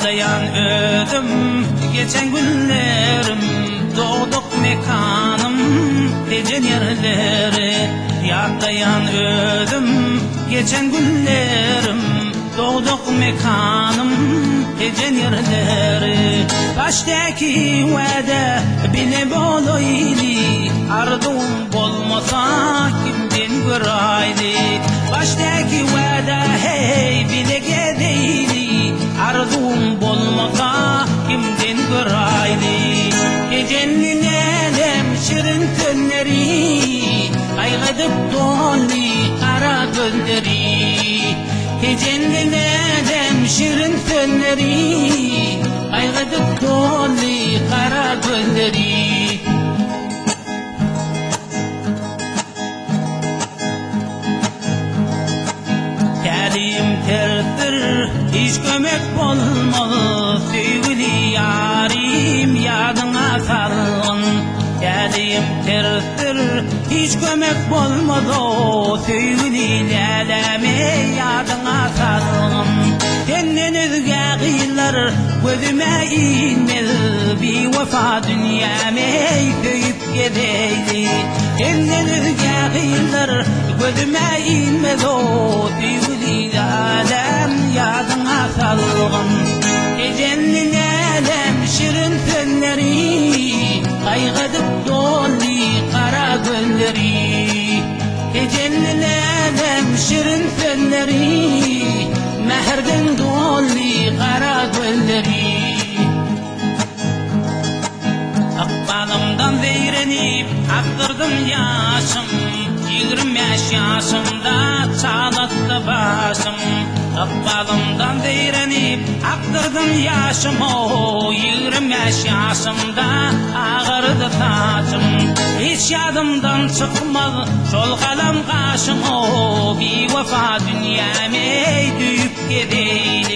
Yağlayan ödüm geçen günlerim, doğduk mekanım gecen yerleri. Yağlayan ödüm geçen günlerim, doğduk mekanım gecen yerleri. Baştaki vade bile boloyli, ardum bolmasa kimden görayli. Baştaki vade hey bile gedeyli, ardum bolmasa kimden görayli. Gecenin elem şirin tönleri, aygadıp doli kara gözleri. Gecenin elem şirin tönleri, aygadıp doli kara gözleri. Kelim terdir, hiç kömek olmalı, sevgili yarim yadına salın. Kelim terdir, hiç kömek olmalı, sevgili leleme yadına salın. Senden özge kıyılar gözüme inmez, bir vefa dünyame köyüp gedeydi. Senden özge kıyılar gözüme inmez, o sevgili alem yadına salgın. Gecenin elem şirin tönleri, kaygıdıp doli kara gözleri. Gecenin elem şirin tönleri, meherden doli kara gözleri. Akbalımdan zeyrenip aktırdım yaşım, 25 yaşımda çalattı başım. Akbalımdan zeyrenip aktırdım yaşım, o 25 yaşımda ağırdı saçım. Hiç yadımdan çıkmaz sol kalem kaşım, o bir vefa dünyame düyüp gedeyli.